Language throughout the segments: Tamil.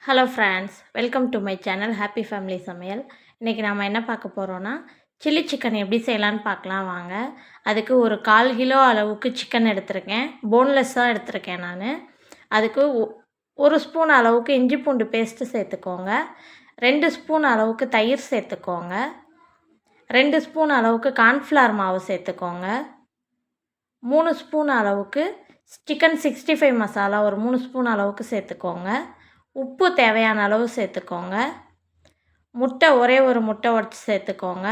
Hello friends, welcome to my channel happy family சமையல். இன்றைக்கி நாம் என்ன பார்க்க போகிறோன்னா, சில்லி சிக்கன் எப்படி செய்யலான்னு பார்க்கலாம் வாங்க. அதுக்கு ஒரு 1/4 கிலோ அளவுக்கு சிக்கன் எடுத்திருக்கேன். போன்லெஸ்ஸாக எடுத்திருக்கேன் நான். அதுக்கு 1 ஸ்பூன் அளவுக்கு இஞ்சி பூண்டு பேஸ்ட்டு சேர்த்துக்கோங்க. 2 ஸ்பூன் அளவுக்கு தயிர் சேர்த்துக்கோங்க. 2 ஸ்பூன் அளவுக்கு கார்ன்ஃப்ளவர் மாவு சேர்த்துக்கோங்க. 3 ஸ்பூன் அளவுக்கு சிக்கன் 65 மசாலா ஒரு 3 ஸ்பூன் அளவுக்கு சேர்த்துக்கோங்க. உப்பு தேவையான அளவு சேர்த்துக்கோங்க. முட்டை ஒரே ஒரு முட்டை உடச்சி சேர்த்துக்கோங்க.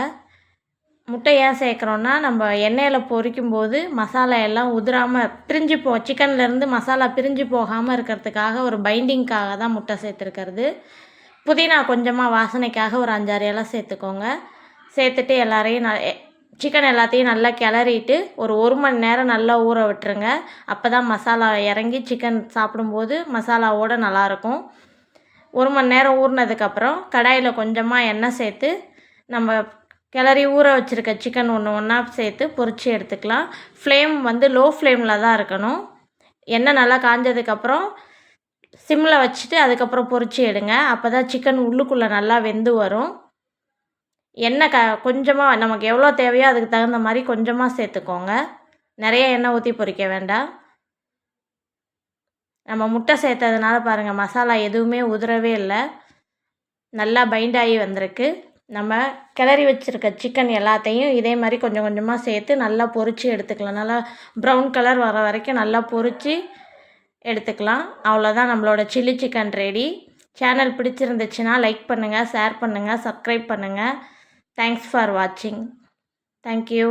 முட்டை ஏன் சேர்க்குறோன்னா, நம்ம எண்ணெயில் பொரிக்கும்போது மசாலா எல்லாம் உதிராமல் சிக்கன்லேருந்து மசாலா பிரிஞ்சு போகாமல் இருக்கிறதுக்காக ஒரு பைண்டிங்காக தான் முட்டை சேர்த்துருக்கிறது. புதினா கொஞ்சமாக வாசனைக்காக ஒரு 5-6 இலை சேர்த்துக்கோங்க. சேர்த்துட்டு சிக்கன் எல்லாத்தையும் நல்லா கிளறிட்டு ஒரு மணி நேரம் நல்லா ஊற விட்டுருங்க. அப்போ தான் மசாலா இறங்கி சிக்கன் சாப்பிடும்போது மசாலாவோடு நல்லாயிருக்கும். 1 மணி நேரம் ஊறினதுக்கப்புறம் கடாயில் கொஞ்சமாக எண்ணெய் சேர்த்து நம்ம கிளறி ஊற வச்சுருக்க சிக்கன் ஒன்றா சேர்த்து பொரித்து எடுத்துக்கலாம். ஃப்ளேம் லோ ஃப்ளேமில் தான் இருக்கணும். எண்ணெய் நல்லா காஞ்சதுக்கப்புறம் சிம்மில் வச்சுட்டு அதுக்கப்புறம் பொரித்து எடுங்க. அப்போ தான் சிக்கன் உள்ளுக்குள்ளே நல்லா வெந்து வரும். எண்ணெய் கொஞ்சமாக நமக்கு எவ்வளோ தேவையோ அதுக்கு தகுந்த மாதிரி கொஞ்சமாக சேர்த்துக்கோங்க. நிறைய எண்ணெய் ஊற்றி பொரிக்க வேண்டாம். நம்ம முட்டை சேர்த்ததுனால பாருங்கள், மசாலா எதுவுமே உதிரவே இல்லை, நல்லா பைண்ட் ஆகி வந்திருக்கு. நம்ம கிளறி வச்சுருக்க சிக்கன் எல்லாத்தையும் இதே மாதிரி கொஞ்சம் கொஞ்சமாக சேர்த்து நல்லா பொரித்து எடுத்துக்கலாம். நல்லா ப்ரௌன் கலர் வர வரைக்கும் நல்லா பொரித்து எடுத்துக்கலாம். அவ்வளோதான், நம்மளோட சில்லி சிக்கன் ரெடி. சேனல் பிடிச்சிருந்துச்சுன்னா லைக் பண்ணுங்கள், ஷேர் பண்ணுங்கள், சப்ஸ்கிரைப் பண்ணுங்கள். Thanks for watching. Thank you.